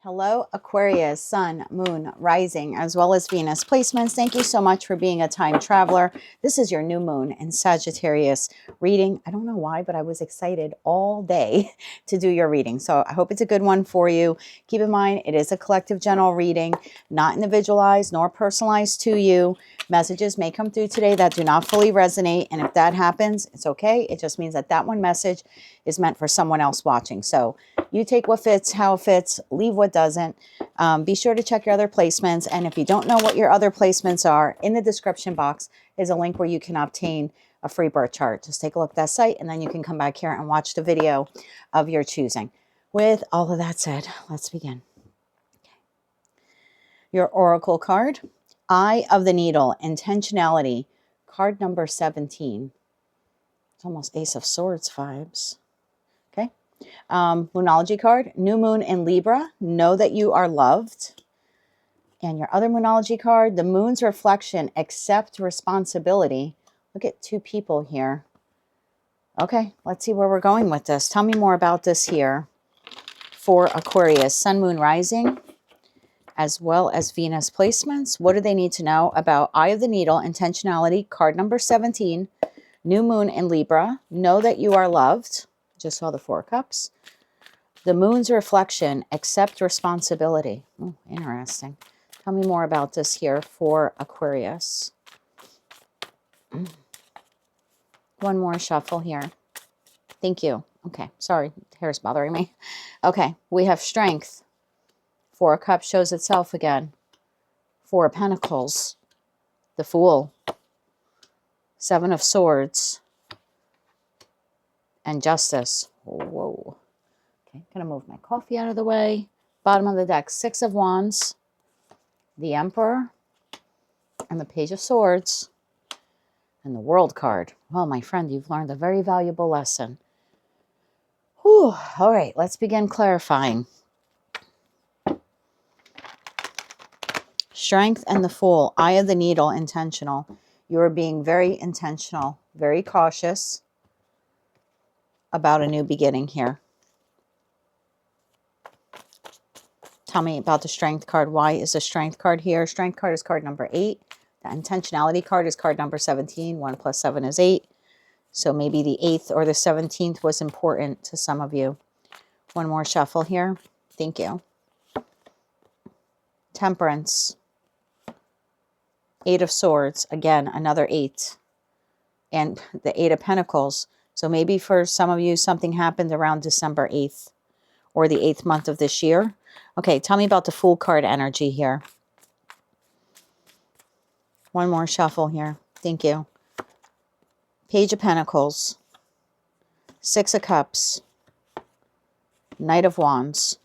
Hello, Aquarius, Sun, Moon, Rising, as well as Venus placements. Thank you so much for being a time traveler. This is your new moon in Sagittarius reading. I don't know why, but I was excited all day to do your reading. So I hope it's a good one for you. Keep in mind, it is a collective general reading, not individualized nor personalized to you. Messages may come through today that do not fully resonate. And if that happens, it's okay. It just means that that one message is meant for someone else watching. So you take what fits, how it fits, leave what doesn't. Be sure to check your other placements. And if you don't know what your other placements are, in the description box is a link where you can obtain a free birth chart. Just take a look at that site and then you can come back here and watch the video of your choosing. With all of that said, let's begin. Okay. Your oracle card, Eye of the Needle, Intentionality, card number 17. It's almost Ace of Swords vibes. Okay. Moonology card, New Moon in Libra, Know that you are loved. And your other Moonology card, the Moon's Reflection, Accept responsibility. Look at two people here. Okay, let's see where we're going with this. Tell me more about this here for Aquarius, Sun, Moon, Rising, as well as Venus placements. What do they need to know about Eye of the Needle, Intentionality, card number 17, New Moon in Libra, Know that you are loved. Just saw the Four of Cups. The Moon's Reflection, Accept responsibility. Oh, interesting. Tell me more about this here for Aquarius. One more shuffle here. Thank you. Okay, sorry, hair's bothering me. Okay, we have Strength. Four of Cups shows itself again. Four of Pentacles. The Fool. Seven of Swords. And Justice. Whoa. Okay, gonna move my coffee out of the way. Bottom of the deck, Six of Wands, the Emperor, and the Page of Swords, and the World card. Well, my friend, you've learned a very valuable lesson. Whew. All right, let's begin clarifying. Strength and the Fool, Eye of the Needle, intentional. You are being very intentional, very cautious about a new beginning here. Tell me about the Strength card. Why is the Strength card here? Strength card is card number 8. The Intentionality card is card number 17. 1 plus 7 is 8. So maybe the 8th or the 17th was important to some of you. One more shuffle here. Thank you. Temperance. 8 of Swords. Again, another 8. And the 8 of Pentacles. So maybe for some of you, something happened around December 8th or the 8th month of this year. Okay, tell me about the Fool card energy here. One more shuffle here. Thank you. Page of Pentacles. 6 of Cups. Knight of Wands.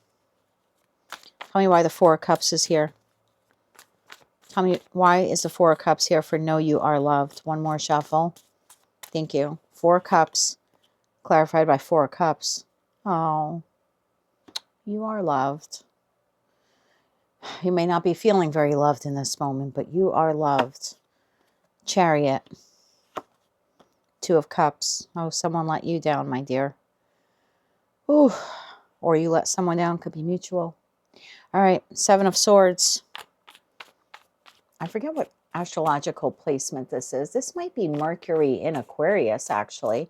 Tell me why the Four of Cups is here. Tell me why is the Four of Cups here for Know You Are Loved. One more shuffle. Thank you. 4 of Cups. Clarified by 4 of Cups. Oh, you are loved. You may not be feeling very loved in this moment, but you are loved. Chariot. 2 of Cups. Oh, someone let you down, my dear. Ooh. Or you let someone down. Could be mutual. All right. 7 of Swords. I forget what astrological placement this is. This might be Mercury in Aquarius, actually.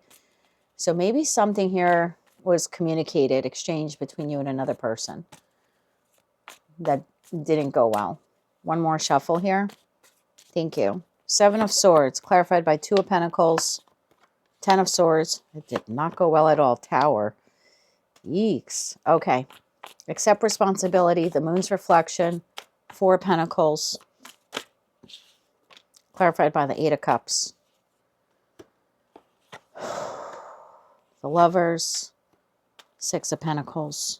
So maybe something here was communicated, exchanged between you and another person that didn't go well. One more shuffle here. Thank you. 7 of Swords, clarified by 2 of Pentacles. 10 of Swords. It did not go well at all. Tower. Yeeks. Okay. Accept responsibility. The Moon's Reflection. 4 of Pentacles. Clarified by the 8 of Cups. The Lovers. 6 of Pentacles.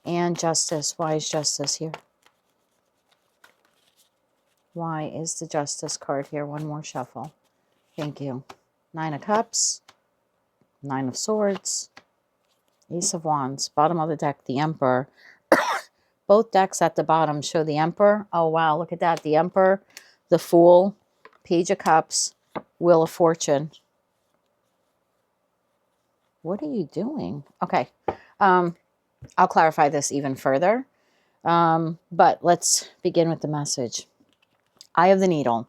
And Justice. Why is Justice here? Why is the Justice card here? One more shuffle. Thank you. 9 of Cups. 9 of Swords. Ace of Wands. Bottom of the deck, the Emperor. Both decks at the bottom show the Emperor. Oh, wow. Look at that. The Emperor, the Fool, Page of Cups, Wheel of Fortune. What are you doing? Okay. I'll clarify this even further. But let's begin with the message. Eye of the Needle.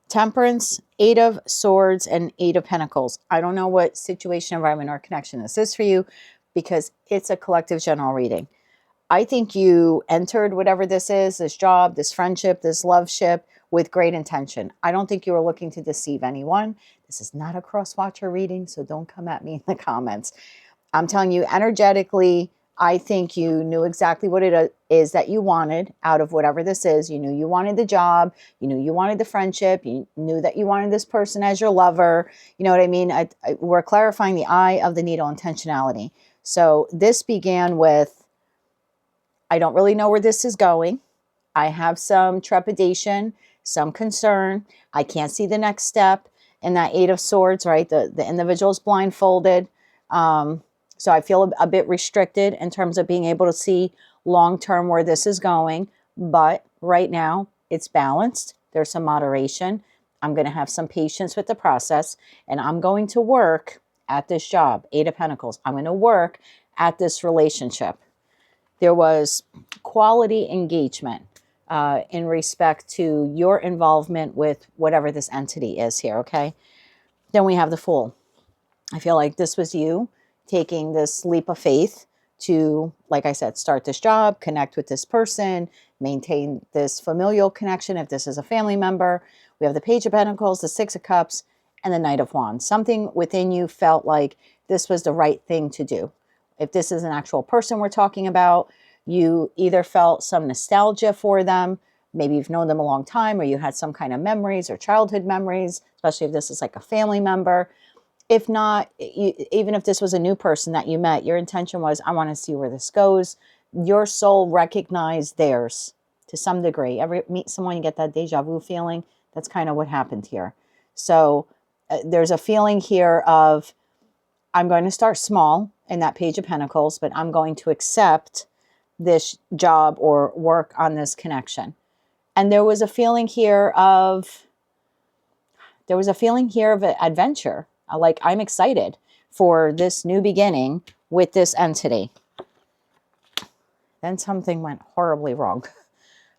Temperance, Eight of Swords, and Eight of Pentacles. I don't know what situation, environment, or connection this is for you because it's a collective general reading. I think you entered whatever this is, this job, this friendship, this love ship, with great intention. I don't think you were looking to deceive anyone. This is not a cross-watcher reading, so don't come at me in the comments. I'm telling you, energetically, I think you knew exactly what it is that you wanted out of whatever this is. You knew you wanted the job. You knew you wanted the friendship. You knew that you wanted this person as your lover. You know what I mean? We're clarifying the eye of the needle, intentionality. So this began with, I don't really know where this is going. I have some trepidation, some concern. I can't see the next step. And that Eight of Swords, right? The individual is blindfolded. So I feel a bit restricted in terms of being able to see long-term where this is going. But right now, it's balanced. There's some moderation. I'm going to have some patience with the process. And I'm going to work at this job, Eight of Pentacles. I'm going to work at this relationship. There was quality engagement in respect to your involvement with whatever this entity is here, okay? Then we have the Fool. I feel like this was you taking this leap of faith to, like I said, start this job, connect with this person, maintain this familial connection if this is a family member. We have the Page of Pentacles, the Six of Cups, and the Knight of Wands. Something within you felt like this was the right thing to do. If this is an actual person we're talking about, you either felt some nostalgia for them, maybe you've known them a long time, or you had some kind of memories or childhood memories, especially if this is like a family member. If not, even if this was a new person that you met, your intention was, I want to see where this goes. Your soul recognized theirs to some degree. Ever meet someone, you get that deja vu feeling? That's kind of what happened here. So there's a feeling here of, I'm going to start small in that Page of Pentacles, but I'm going to accept this job or work on this connection. And there was a feeling here of, adventure. Like, I'm excited for this new beginning with this entity. Then something went horribly wrong.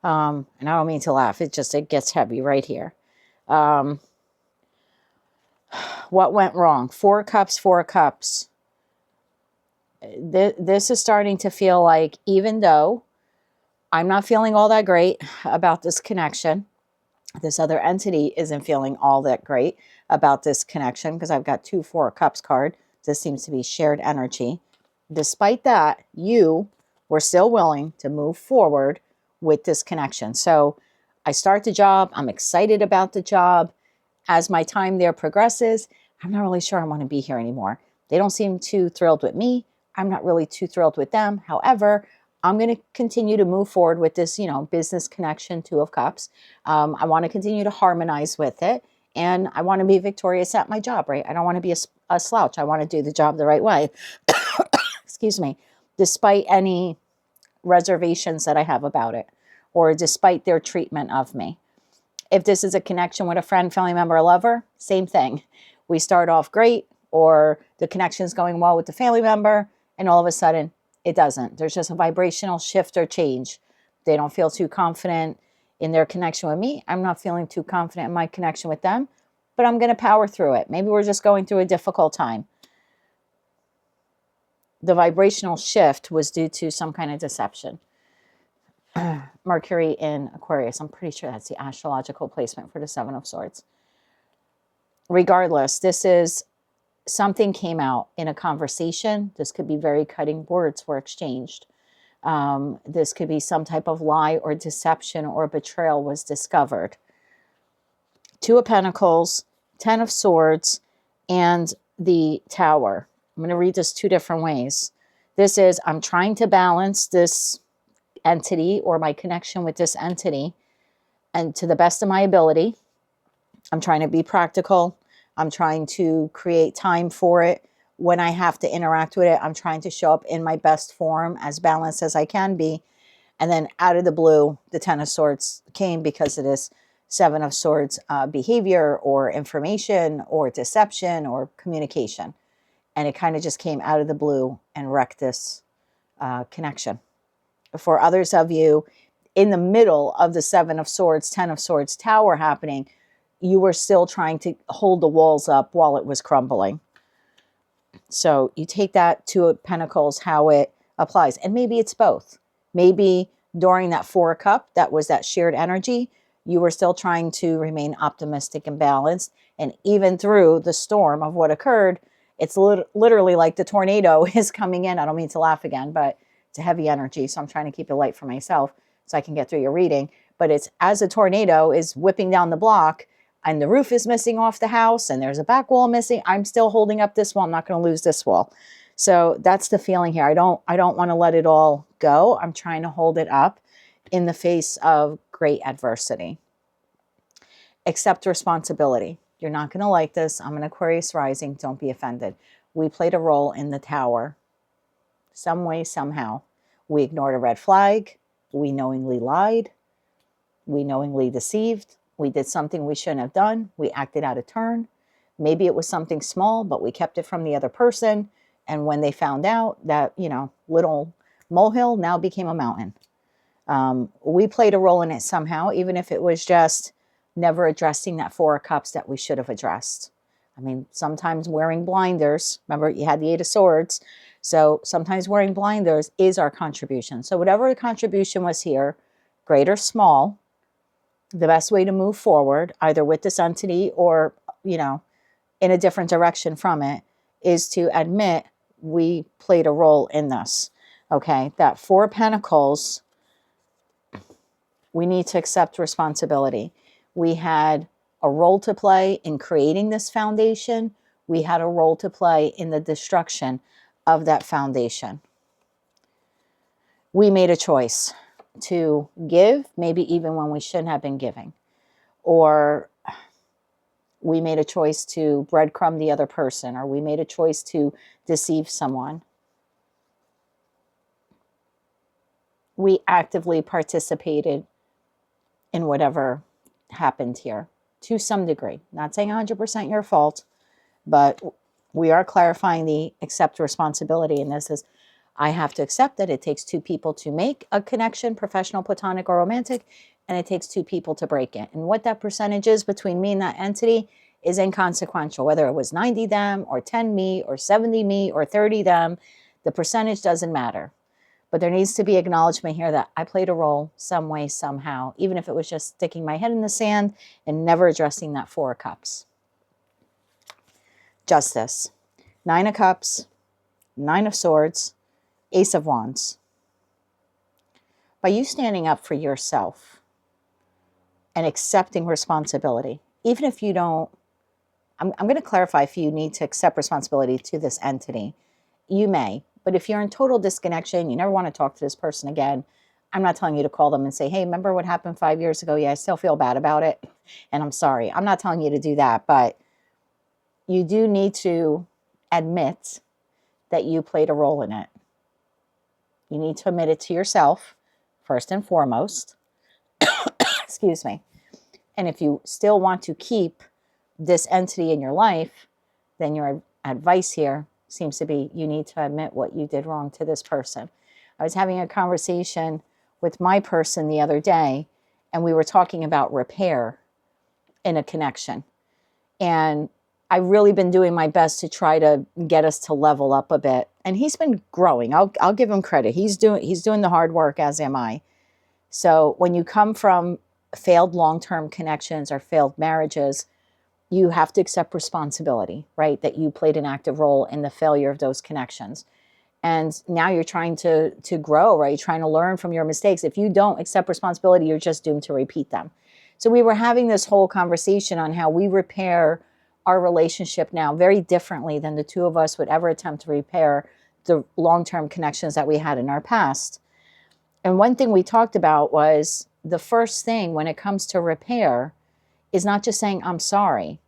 And I don't mean to laugh. It gets heavy right here. What went wrong? Four of Cups, Four of Cups. This is starting to feel like, even though I'm not feeling all that great about this connection, this other entity isn't feeling all that great about this connection, because I've got two Four of Cups card. This seems to be shared energy. Despite that, you were still willing to move forward with this connection. So I start the job. I'm excited about the job. As my time there progresses, I'm not really sure I want to be here anymore. They don't seem too thrilled with me. I'm not really too thrilled with them. However, I'm going to continue to move forward with this, business connection, Two of Cups. I want to continue to harmonize with it. And I want to be victorious at my job, right? I don't want to be a slouch. I want to do the job the right way. Excuse me. Despite any reservations that I have about it, or despite their treatment of me. If this is a connection with a friend, family member, or lover, same thing. We start off great, or the connection is going well with the family member, and all of a sudden, it doesn't. There's just a vibrational shift or change. They don't feel too confident in their connection with me. I'm not feeling too confident in my connection with them, but I'm going to power through it. Maybe we're just going through a difficult time. The vibrational shift was due to some kind of deception. Mercury in Aquarius. I'm pretty sure that's the astrological placement for the Seven of Swords. Regardless, this is something came out in a conversation. This could be very cutting words were exchanged. This could be some type of lie or deception or betrayal was discovered. Two of Pentacles, Ten of Swords, and the Tower. I'm going to read this two different ways. This is, I'm trying to balance this entity or my connection with this entity, and to the best of my ability, I'm trying to be practical. I'm trying to create time for it. When I have to interact with it, I'm trying to show up in my best form, as balanced as I can be. And then out of the blue, the Ten of Swords came because of this Seven of Swords behavior or information or deception or communication. And it kind of just came out of the blue and wrecked this connection. For others of you, in the middle of the Seven of Swords, Ten of Swords tower happening, you were still trying to hold the walls up while it was crumbling. So you take that Two of Pentacles, how it applies. And maybe it's both. Maybe during that Four of Cups, that was that shared energy, you were still trying to remain optimistic and balanced. And even through the storm of what occurred, it's literally like the tornado is coming in. I don't mean to laugh again, but it's a heavy energy. So I'm trying to keep it light for myself so I can get through your reading. But it's as a tornado is whipping down the block, and the roof is missing off the house, and there's a back wall missing. I'm still holding up this wall. I'm not going to lose this wall. So that's the feeling here. I don't want to let it all go. I'm trying to hold it up in the face of great adversity. Accept responsibility. You're not going to like this. I'm an Aquarius rising. Don't be offended. We played a role in the tower. Some way, somehow. We ignored a red flag. We knowingly lied. We knowingly deceived. We did something we shouldn't have done. We acted out of turn. Maybe it was something small, but we kept it from the other person. And when they found out, that, little molehill now became a mountain. We played a role in it somehow, even if it was just never addressing that Four of Cups that we should have addressed. I mean, sometimes wearing blinders, remember you had the Eight of Swords. So sometimes wearing blinders is our contribution. So whatever the contribution was here, great or small, the best way to move forward, either with this entity or, in a different direction from it, is to admit we played a role in this. Okay, that Four of Pentacles, we need to accept responsibility. We had a role to play in creating this foundation. We had a role to play in the destruction of that foundation. We made a choice to give, maybe even when we shouldn't have been giving. Or we made a choice to breadcrumb the other person, or we made a choice to deceive someone. We actively participated in whatever happened here to some degree. Not saying 100% your fault, but we are clarifying the accept responsibility. And this is, I have to accept that it takes two people to make a connection, professional, platonic, or romantic, and it takes two people to break it. And what that percentage is between me and that entity is inconsequential. Whether it was 90 them, or 10 me, or 70 me, or 30 them, the percentage doesn't matter. But there needs to be acknowledgement here that I played a role some way, somehow, even if it was just sticking my head in the sand and never addressing that Four of Cups. Justice. Nine of Cups, Nine of Swords, Ace of Wands. By you standing up for yourself and accepting responsibility, even if you don't, I'm going to clarify if you need to accept responsibility to this entity. You may. But if you're in total disconnection, you never want to talk to this person again, I'm not telling you to call them and say, hey, remember what happened 5 years ago? Yeah, I still feel bad about it, and I'm sorry. I'm not telling you to do that, but you do need to admit that you played a role in it. You need to admit it to yourself, first and foremost. Excuse me. And if you still want to keep this entity in your life, then your advice here seems to be you need to admit what you did wrong to this person. I was having a conversation with my person the other day, and we were talking about repair in a connection. And I've really been doing my best to try to get us to level up a bit. And he's been growing. I'll give him credit. He's doing the hard work, as am I. So when you come from failed long-term connections or failed marriages, you have to accept responsibility, right? That you played an active role in the failure of those connections. And now you're trying to grow, right? You're trying to learn from your mistakes. If you don't accept responsibility, you're just doomed to repeat them. So we were having this whole conversation on how we repair our relationship now very differently than the two of us would ever attempt to repair the long-term connections that we had in our past. And one thing we talked about was the first thing when it comes to repair is not just saying, I'm sorry,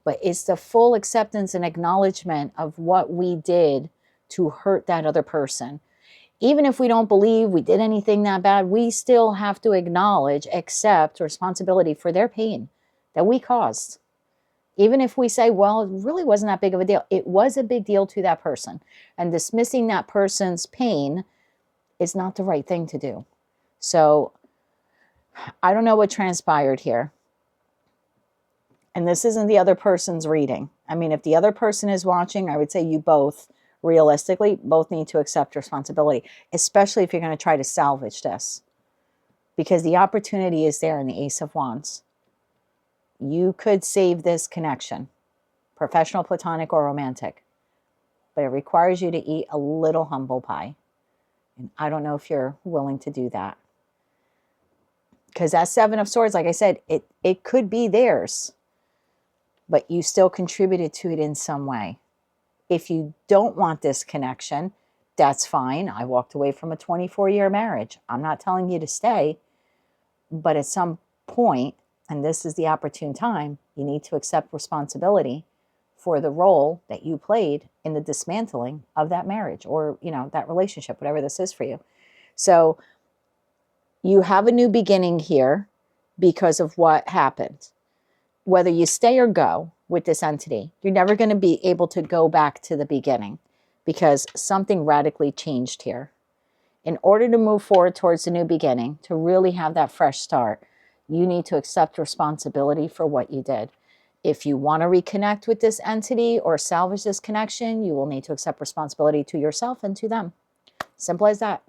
but it's the full acceptance and acknowledgement of what we did to hurt that other person. Even if we don't believe we did anything that bad, we still have to acknowledge, accept responsibility for their pain that we caused. Even if we say, well, it really wasn't that big of a deal. It was a big deal to that person. And dismissing that person's pain is not the right thing to do. So I don't know what transpired here. And this isn't the other person's reading. I mean, if the other person is watching, I would say you both, realistically, both need to accept responsibility, especially if you're going to try to salvage this. Because the opportunity is there in the Ace of Wands. You could save this connection, professional, platonic, or romantic. But it requires you to eat a little humble pie. And I don't know if you're willing to do that. Because that Seven of Swords, like I said, it could be theirs. But you still contributed to it in some way. If you don't want this connection, that's fine. I walked away from a 24-year marriage. I'm not telling you to stay. But at some point, and this is the opportune time, you need to accept responsibility for the role that you played in the dismantling of that marriage or, that relationship, whatever this is for you. So you have a new beginning here because of what happened. Whether you stay or go with this entity, you're never going to be able to go back to the beginning because something radically changed here. In order to move forward towards the new beginning, to really have that fresh start, you need to accept responsibility for what you did. If you want to reconnect with this entity or salvage this connection, you will need to accept responsibility to yourself and to them. Simple as that.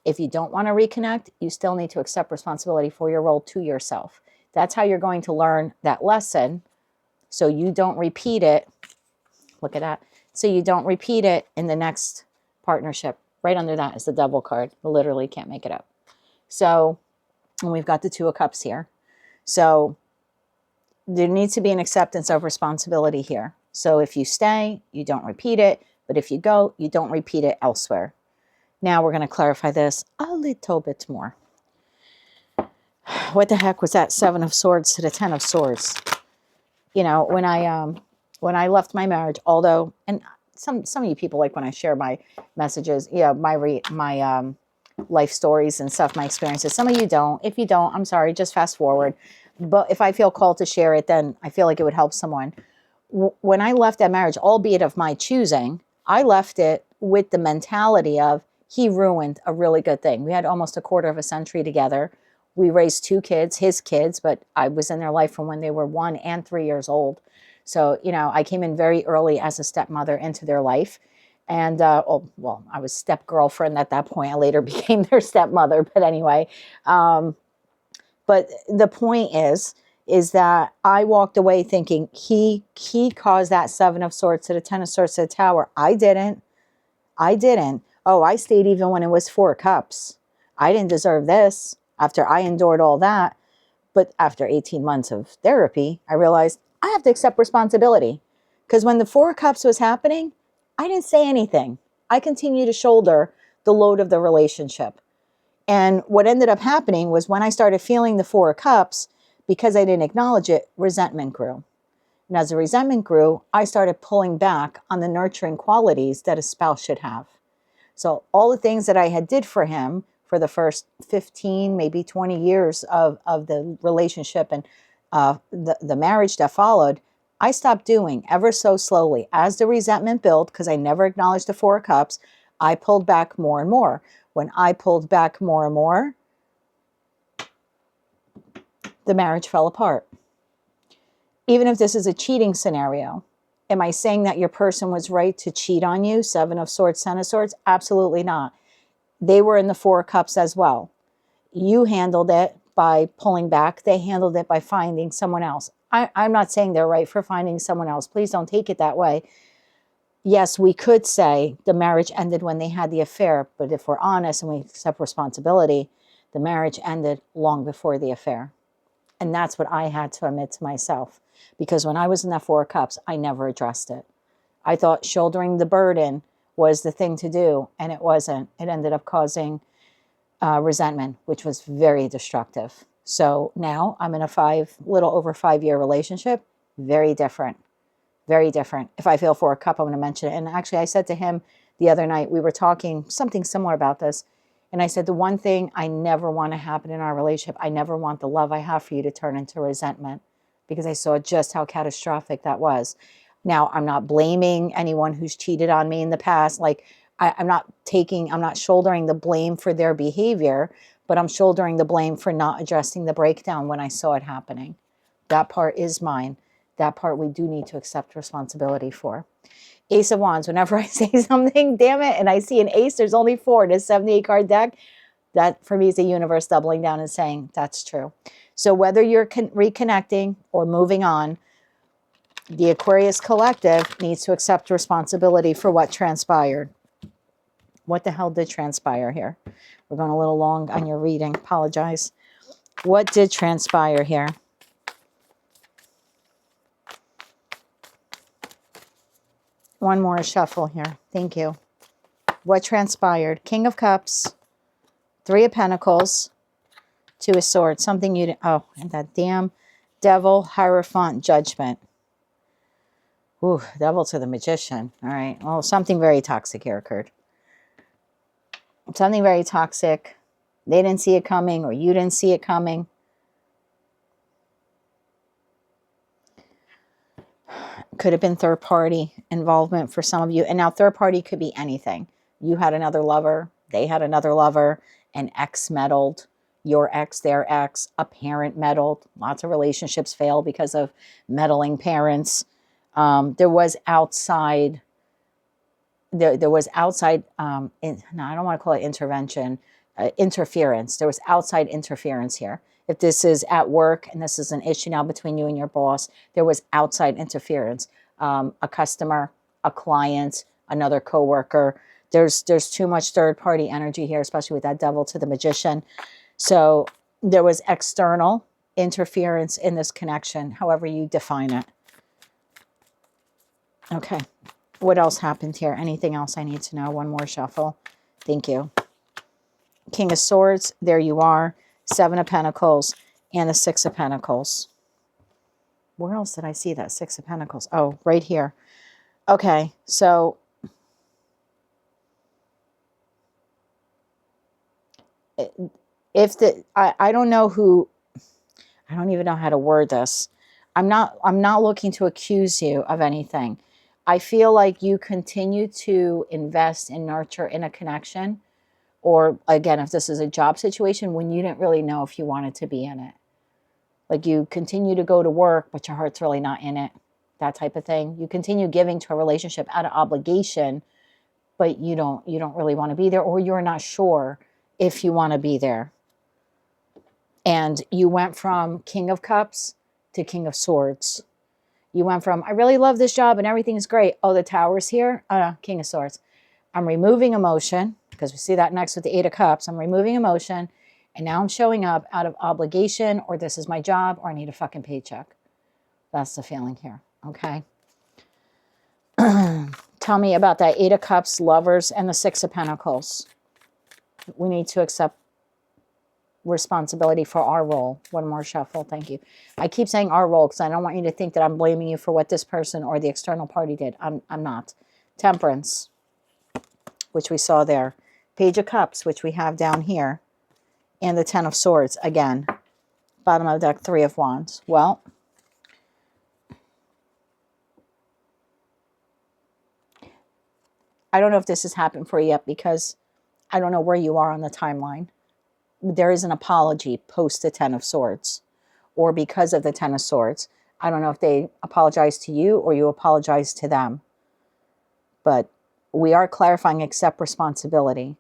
If you don't want to reconnect, you still need to accept responsibility for your role to yourself. That's how you're going to learn that lesson so you don't repeat it. Look at that. So you don't repeat it in the next partnership. Right under that is the Devil card. Literally can't make it up. So, and we've got the Two of Cups here. So there needs to be an acceptance of responsibility here. So if you stay, you don't repeat it. But if you go, you don't repeat it elsewhere. Now we're going to clarify this a little bit more. What the heck was that Seven of Swords to the Ten of Swords? When I left my marriage, although, and some of you people like when I share my messages, my life stories and stuff, my experiences. Some of you don't. If you don't, I'm sorry, just fast forward. But if I feel called to share it, then I feel like it would help someone. When I left that marriage, albeit of my choosing, I left it with the mentality of he ruined a really good thing. We had almost a quarter of a century together. We raised 2 kids, his kids, but I was in their life from when they were 1 and 3 years old. So, I came in very early as a stepmother into their life. And, I was step girlfriend at that point. I later became their stepmother. But anyway, but the point is that I walked away thinking he caused that Seven of Swords to the Ten of Swords to the Tower. I didn't. Oh, I stayed even when it was 4 cups. I didn't deserve this after I endured all that. But after 18 months of therapy, I realized I have to accept responsibility. Because when the 4 cups was happening, I didn't say anything. I continued to shoulder the load of the relationship. And what ended up happening was when I started feeling the 4 cups, because I didn't acknowledge it, resentment grew. And as the resentment grew, I started pulling back on the nurturing qualities that a spouse should have. So all the things that I had did for him for the first 15, maybe 20 years of the relationship and the marriage that followed, I stopped doing ever so slowly. As the resentment built, because I never acknowledged the 4 cups, I pulled back more and more. When I pulled back more and more, the marriage fell apart. Even if this is a cheating scenario, am I saying that your person was right to cheat on you? 7 of Swords, 10 of Swords? Absolutely not. They were in the 4 cups as well. You handled it by pulling back. They handled it by finding someone else. I'm not saying they're right for finding someone else. Please don't take it that way. Yes, we could say the marriage ended when they had the affair, but if we're honest and we accept responsibility, the marriage ended long before the affair. And that's what I had to admit to myself. Because when I was in that 4 cups, I never addressed it. I thought shouldering the burden was the thing to do, and it wasn't. It ended up causing resentment, which was very destructive. So now I'm in a little over 5-year relationship. Very different. Very different. If I feel for a cup, I'm going to mention it. And actually, I said to him the other night, we were talking something similar about this. And I said, the one thing I never want to happen in our relationship, I never want the love I have for you to turn into resentment, because I saw just how catastrophic that was. Now, I'm not blaming anyone who's cheated on me in the past. Like, I'm not shouldering the blame for their behavior, but I'm shouldering the blame for not addressing the breakdown when I saw it happening. That part is mine. That part we do need to accept responsibility for. Ace of Wands, whenever I say something, damn it, and I see an ace, there's only 4 in a 78 card deck. That for me is the universe doubling down and saying that's true. So whether you're reconnecting or moving on, the Aquarius collective needs to accept responsibility for what transpired. What the hell did transpire here? We're going a little long on your reading. Apologize. What did transpire here? One more shuffle here. Thank you. What transpired? King of Cups, 3 of Pentacles, 2 of Swords. Something you didn't... Oh, and that damn Devil, Hierophant, Judgment. Ooh, Devil to the Magician. All right. Well, something very toxic here occurred. Something very toxic. They didn't see it coming, or you didn't see it coming. Could have been third party involvement for some of you. And now third party could be anything. You had another lover. They had another lover. An ex meddled. Your ex, their ex. A parent meddled. Lots of relationships fail because of meddling parents. There was outside... There was outside, no, I don't want to call it intervention, interference. There was outside interference here. If this is at work and this is an issue now between you and your boss, there was outside interference. A customer, a client, another coworker. There's too much third-party energy here, especially with that Devil to the Magician. So there was external interference in this connection, however you define it. Okay. What else happened here? Anything else I need to know? One more shuffle. Thank you. King of Swords. There you are. 7 of Pentacles and the 6 of Pentacles. Where else did I see that 6 of Pentacles? Oh, right here. Okay. So if I don't know who, I don't even know how to word this. I'm not looking to accuse you of anything. I feel like you continue to invest and nurture in a connection, or again, if this is a job situation, when you didn't really know if you wanted to be in it. Like you continue to go to work, but your heart's really not in it. That type of thing. You continue giving to a relationship out of obligation, but you don't really want to be there, or you're not sure if you want to be there. And you went from King of Cups to King of Swords. You went from, I really love this job and everything's great. Oh, the Tower's here. Oh, no, King of Swords. I'm removing emotion, because we see that next with the 8 of Cups. I'm removing emotion, and now I'm showing up out of obligation, or this is my job, or I need a fucking paycheck. That's the feeling here, okay? Tell me about that 8 of Cups, Lovers, and the 6 of Pentacles. We need to accept responsibility for our role. One more shuffle. Thank you. I keep saying our role because I don't want you to think that I'm blaming you for what this person or the external party did. I'm not. Temperance, which we saw there. Page of Cups, which we have down here. And the 10 of Swords. Again, bottom of the deck, 3 of Wands. Well, I don't know if this has happened for you yet, because I don't know where you are on the timeline. There is an apology post the 10 of Swords, or because of the 10 of Swords. I don't know if they apologize to you or you apologize to them. But we are clarifying accept responsibility.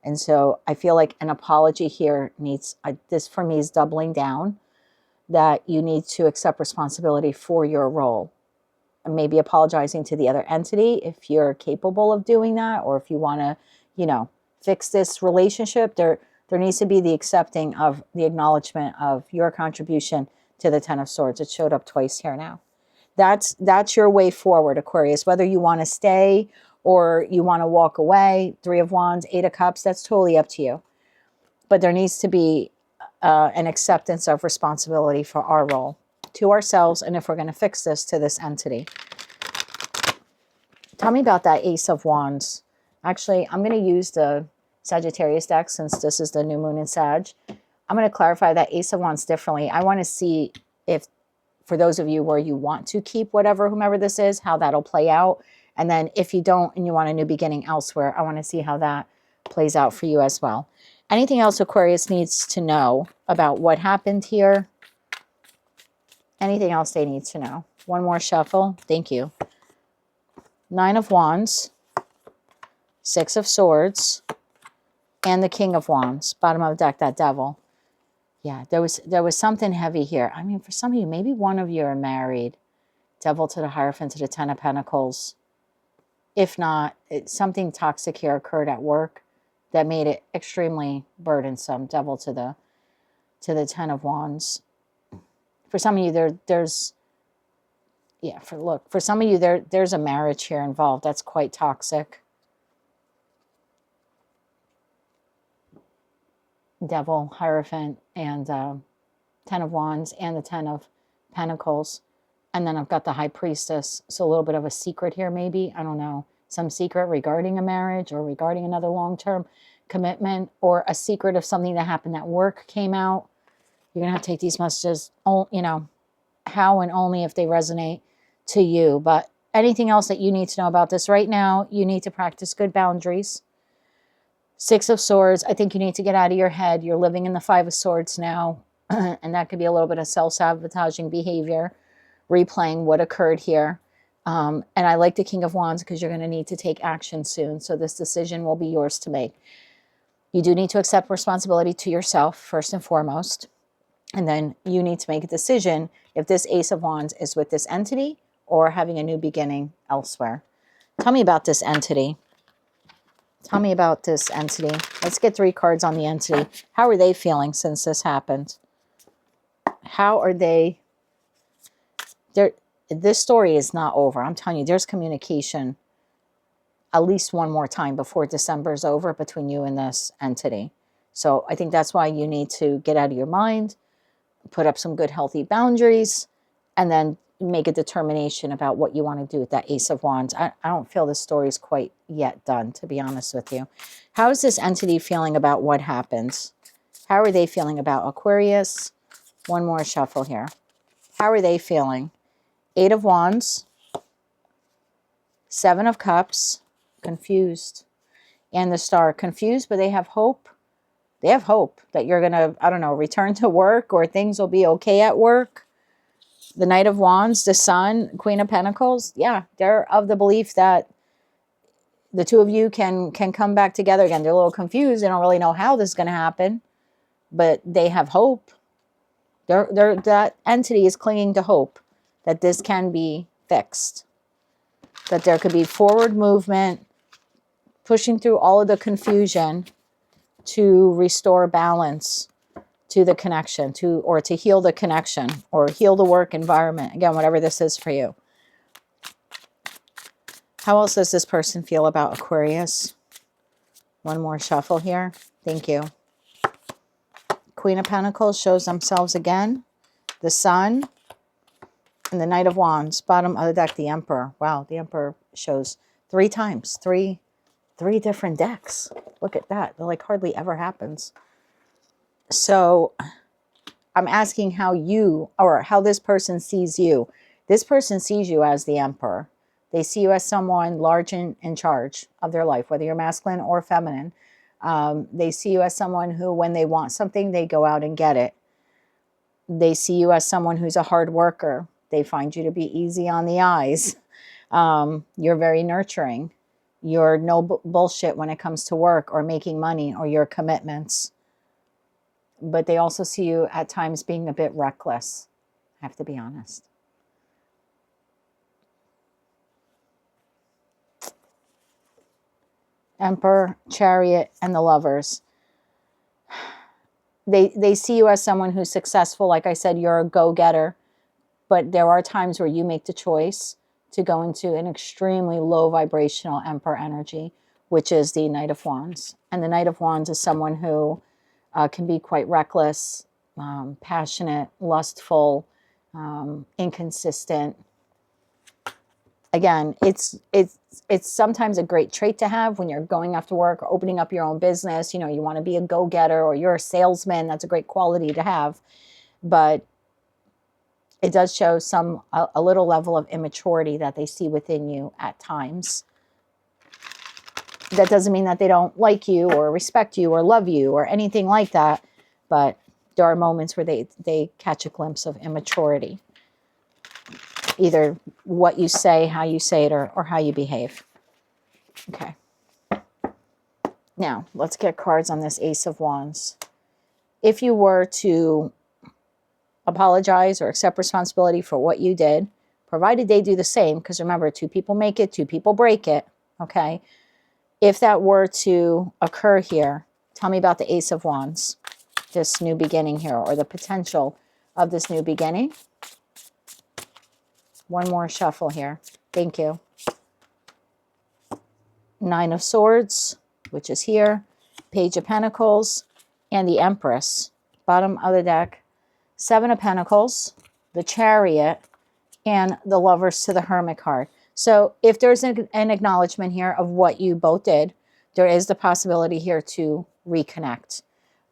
And so I feel like an apology here needs, this for me is doubling down, that you need to accept responsibility for your role. And maybe apologizing to the other entity if you're capable of doing that, or if you want to, you know, fix this relationship. There needs to be the accepting of the acknowledgement of your contribution to the 10 of Swords. It showed up twice here now. That's your way forward, Aquarius. Whether you want to stay or you want to walk away, 3 of Wands, 8 of Cups, that's totally up to you. But there needs to be an acceptance of responsibility for our role to ourselves, and if we're going to fix this, to this entity. Tell me about that Ace of Wands. Actually, I'm going to use the Sagittarius deck, since this is the new moon in Sag. I'm going to clarify that Ace of Wands differently. I want to see if, for those of you where you want to keep whomever this is, how that'll play out. And then if you don't and you want a new beginning elsewhere, I want to see how that plays out for you as well. Anything else Aquarius needs to know about what happened here? Anything else they need to know? One more shuffle. Thank you. Nine of Wands, Six of Swords, and the King of Wands. Bottom of the deck, that devil. Yeah, there was something heavy here. I mean, for some of you, maybe one of you are married. Devil to the Hierophant to the Ten of Pentacles. If not, something toxic here occurred at work that made it extremely burdensome. Devil to the Ten of Wands. For some of you, there's yeah, for some of you, there's a marriage here involved that's quite toxic. Devil, Hierophant, and Ten of Wands, and the Ten of Pentacles. And then I've got the High Priestess. So a little bit of a secret here, maybe. I don't know. Some secret regarding a marriage or regarding another long-term commitment, or a secret of something that happened at work came out. You're going to have to take these messages, you know, how and only if they resonate to you. But anything else that you need to know about this right now, you need to practice good boundaries. Six of Swords, I think you need to get out of your head. You're living in the Five of Swords now, and that could be a little bit of self-sabotaging behavior, replaying what occurred here. And I like the King of Wands because you're going to need to take action soon. So this decision will be yours to make. You do need to accept responsibility to yourself, first and foremost. And then you need to make a decision if this Ace of Wands is with this entity or having a new beginning elsewhere. Tell me about this entity. Tell me about this entity. Let's get 3 cards on the entity. How are they feeling since this happened? How are they? This story is not over. I'm telling you, there's communication at least one more time before December is over between you and this entity. So I think that's why you need to get out of your mind, put up some good, healthy boundaries, and then make a determination about what you want to do with that Ace of Wands. I don't feel this story is quite yet done, to be honest with you. How is this entity feeling about what happens? How are they feeling about Aquarius? One more shuffle here. How are they feeling? Eight of Wands, Seven of Cups, confused, and the Star. Confused, but they have hope. They have hope that you're going to, I don't know, return to work, or things will be okay at work. The Knight of Wands, the Sun, Queen of Pentacles. Yeah, they're of the belief that the two of you can come back together again. They're a little confused. They don't really know how this is going to happen, but they have hope. That entity is clinging to hope that this can be fixed, that there could be forward movement, pushing through all of the confusion to restore balance to the connection, or to heal the connection, or heal the work environment. Again, whatever this is for you. How else does this person feel about Aquarius? One more shuffle here. Thank you. Queen of Pentacles shows themselves again. The Sun and the Knight of Wands. Bottom of the deck, the Emperor. Wow, the Emperor shows 3 times. Three different decks. Look at that. That like hardly ever happens. So I'm asking how you, or how this person sees you. This person sees you as the Emperor. They see you as someone large and in charge of their life, whether you're masculine or feminine. They see you as someone who, when they want something, they go out and get it. They see you as someone who's a hard worker. They find you to be easy on the eyes. You're very nurturing. You're no bullshit when it comes to work or making money or your commitments. But they also see you at times being a bit reckless. I have to be honest. Emperor, Chariot, and the Lovers. They see you as someone who's successful. Like I said, you're a go-getter. But there are times where you make the choice to go into an extremely low vibrational Emperor energy, which is the Knight of Wands. And the Knight of Wands is someone who can be quite reckless, passionate, lustful, inconsistent. Again, it's sometimes a great trait to have when you're going after work or opening up your own business. You know, you want to be a go-getter, or you're a salesman. That's a great quality to have. But it does show a little level of immaturity that they see within you at times. That doesn't mean that they don't like you or respect you or love you or anything like that, but there are moments where they catch a glimpse of immaturity. Either what you say, how you say it, or how you behave. Okay. Now, let's get cards on this Ace of Wands. If you were to apologize or accept responsibility for what you did, provided they do the same, because remember, 2 people make it, 2 people break it, okay? If that were to occur here, tell me about the Ace of Wands, this new beginning here, or the potential of this new beginning. One more shuffle here. Thank you. 9 of Swords, which is here, Page of Pentacles, and the Empress. Bottom of the deck, 7 of Pentacles, the Chariot, and the Lovers to the Hermit card. So if there's an acknowledgement here of what you both did, there is the possibility here to reconnect.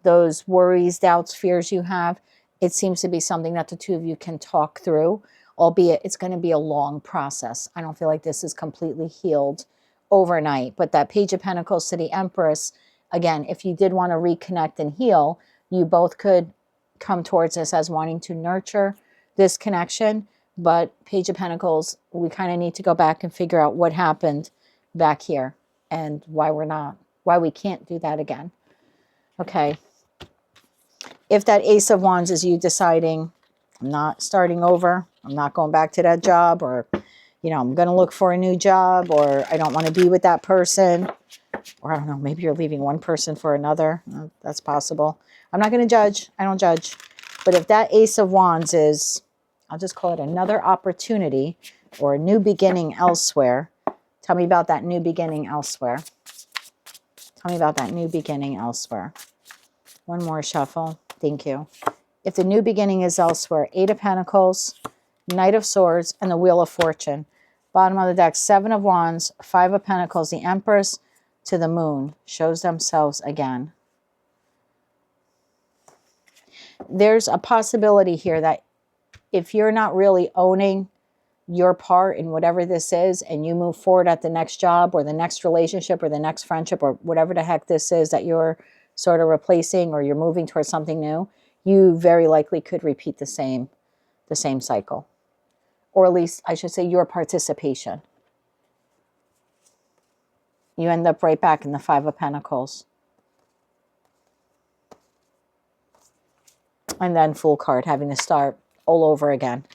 Those worries, doubts, fears you have, it seems to be something that the 2 of you can talk through, albeit it's going to be a long process. I don't feel like this is completely healed overnight. But that Page of Pentacles to the Empress, again, if you did want to reconnect and heal, you both could come towards this as wanting to nurture this connection. But Page of Pentacles, we kind of need to go back and figure out what happened back here and why we can't do that again. Okay. If that Ace of Wands is you deciding, I'm not starting over, I'm not going back to that job, or, you know, I'm going to look for a new job, or I don't want to be with that person, or I don't know, maybe you're leaving one person for another. That's possible. I'm not going to judge. I don't judge. But if that Ace of Wands is, I'll just call it another opportunity or a new beginning elsewhere. Tell me about that new beginning elsewhere. Tell me about that new beginning elsewhere. One more shuffle. Thank you. If the new beginning is elsewhere, 8 of Pentacles, Knight of Swords, and the Wheel of Fortune. Bottom of the deck, 7 of Wands, 5 of Pentacles, the Empress to the Moon. Shows themselves again. There's a possibility here that if you're not really owning your part in whatever this is, and you move forward at the next job or the next relationship or the next friendship or whatever the heck this is that you're sort of replacing, or you're moving towards something new, you very likely could repeat the same cycle. Or at least, I should say, your participation. You end up right back in the 5 of Pentacles. And then Fool card, having to start all over again.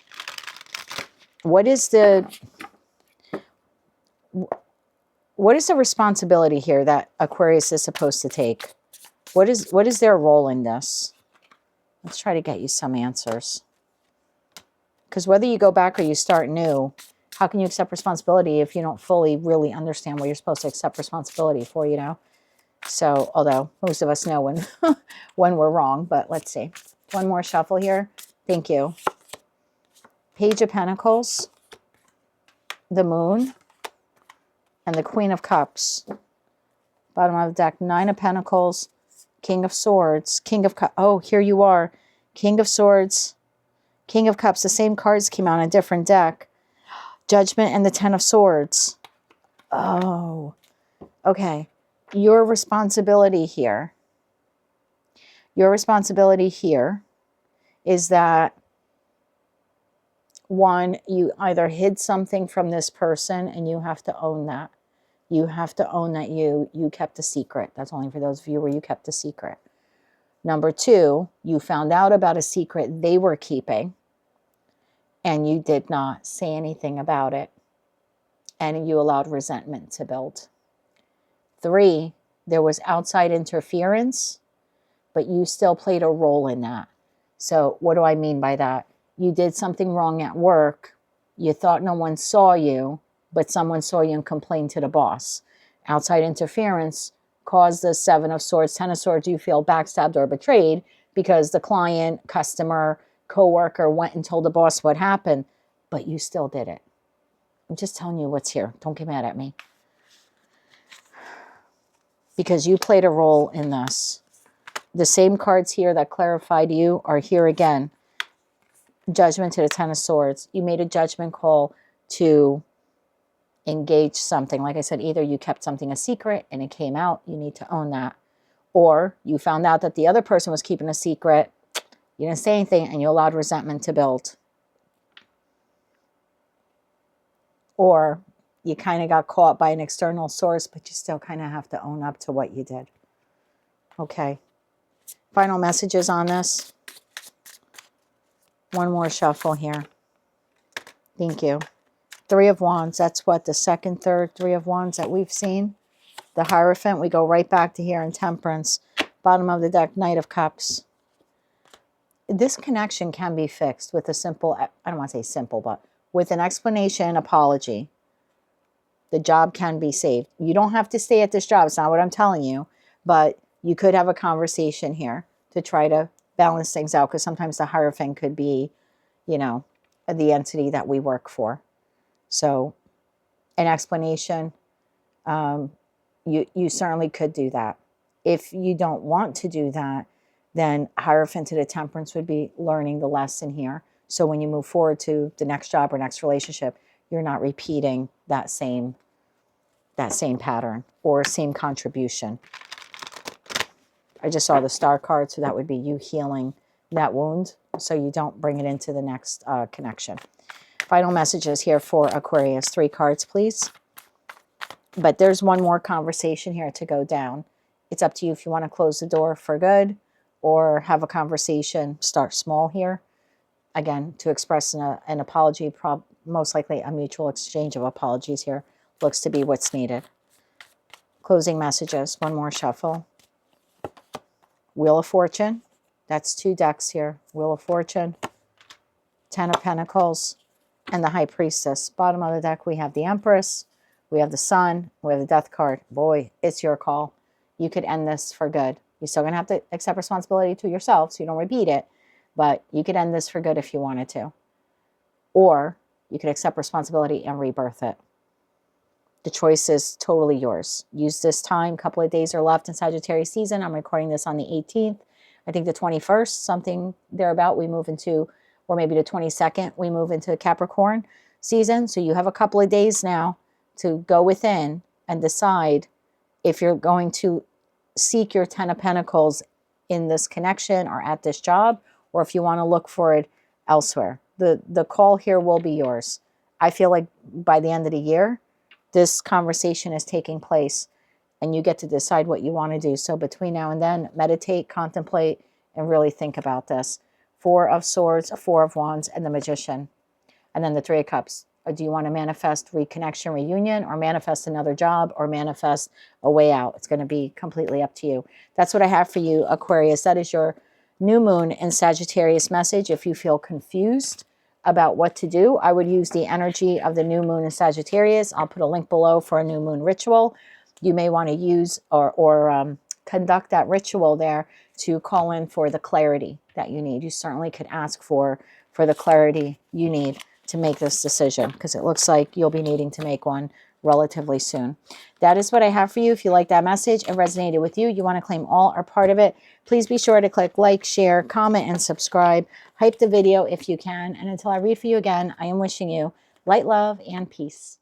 What is the responsibility here that Aquarius is supposed to take? What is their role in this? Let's try to get you some answers. Because whether you go back or you start new, how can you accept responsibility if you don't fully really understand what you're supposed to accept responsibility for, you know? So, although most of us know when, when we're wrong, but let's see. One more shuffle here. Thank you. Page of Pentacles, the Moon, and the Queen of Cups. Bottom of the deck, 9 of Pentacles, King of Swords, King of Cups. Oh, here you are. King of Swords, King of Cups. The same cards came out on a different deck. Judgment and the 10 of Swords. Oh, okay. Your responsibility here is that, one, you either hid something from this person and you have to own that. You have to own that you kept a secret. That's only for those of you where you kept a secret. Number 2, you found out about a secret they were keeping and you did not say anything about it, and you allowed resentment to build. 3, there was outside interference, but you still played a role in that. So what do I mean by that? You did something wrong at work. You thought no one saw you, but someone saw you and complained to the boss. Outside interference caused the 7 of Swords, 10 of Swords, you feel backstabbed or betrayed because the client, customer, coworker went and told the boss what happened, but you still did it. I'm just telling you what's here. Don't get mad at me. Because you played a role in this. The same cards here that clarified you are here again. Judgment to the Ten of Swords. You made a judgment call to engage something. Like I said, either you kept something a secret and it came out, you need to own that. Or you found out that the other person was keeping a secret, you didn't say anything, and you allowed resentment to build. Or you kind of got caught by an external source, but you still kind of have to own up to what you did. Okay. Final messages on this. One more shuffle here. Thank you. Three of Wands. That's what, the second, third Three of Wands that we've seen. The Hierophant. We go right back to here in Temperance. Bottom of the deck, Knight of Cups. This connection can be fixed with a simple, I don't want to say simple, but with an explanation, apology. The job can be saved. You don't have to stay at this job. It's not what I'm telling you. But you could have a conversation here to try to balance things out. Because sometimes the Hierophant could be, you know, the entity that we work for. So an explanation, you certainly could do that. If you don't want to do that, then Hierophant to the Temperance would be learning the lesson here. So when you move forward to the next job or next relationship, you're not repeating that same pattern or same contribution. I just saw the Star card, so that would be you healing that wound so you don't bring it into the next connection. Final messages here for Aquarius. 3 cards, please. But there's one more conversation here to go down. It's up to you if you want to close the door for good or have a conversation. Start small here. Again, to express an apology, most likely a mutual exchange of apologies here looks to be what's needed. Closing messages. One more shuffle. Wheel of Fortune. That's 2 decks here. Wheel of Fortune. 10 of Pentacles. And the High Priestess. Bottom of the deck, we have the Empress. We have the Sun. We have the Death card. Boy, it's your call. You could end this for good. You're still going to have to accept responsibility to yourself so you don't repeat it. But you could end this for good if you wanted to. Or you could accept responsibility and rebirth it. The choice is totally yours. Use this time. A couple of days are left in Sagittarius season. I'm recording this on the 18th. I think the 21st, something thereabout, we move into, or maybe the 22nd, we move into Capricorn season. So you have a couple of days now to go within and decide if you're going to seek your 10 of Pentacles in this connection or at this job, or if you want to look for it elsewhere. The call here will be yours. I feel like by the end of the year, this conversation is taking place and you get to decide what you want to do. So between now and then, meditate, contemplate, and really think about this. 4 of Swords, 4 of Wands, and the Magician. And then the 3 of Cups. Do you want to manifest reconnection, reunion, or manifest another job, or manifest a way out? It's going to be completely up to you. That's what I have for you, Aquarius. That is your new moon in Sagittarius message. If you feel confused about what to do, I would use the energy of the new moon in Sagittarius. I'll put a link below for a new moon ritual. You may want to use or conduct that ritual there to call in for the clarity that you need. You certainly could ask for the clarity you need to make this decision, because it looks like you'll be needing to make one relatively soon. That is what I have for you. If you like that message, it resonated with you, you want to claim all or part of it, please be sure to click like, share, comment, and subscribe. Hype the video if you can. And until I read for you again, I am wishing you light, love, and peace.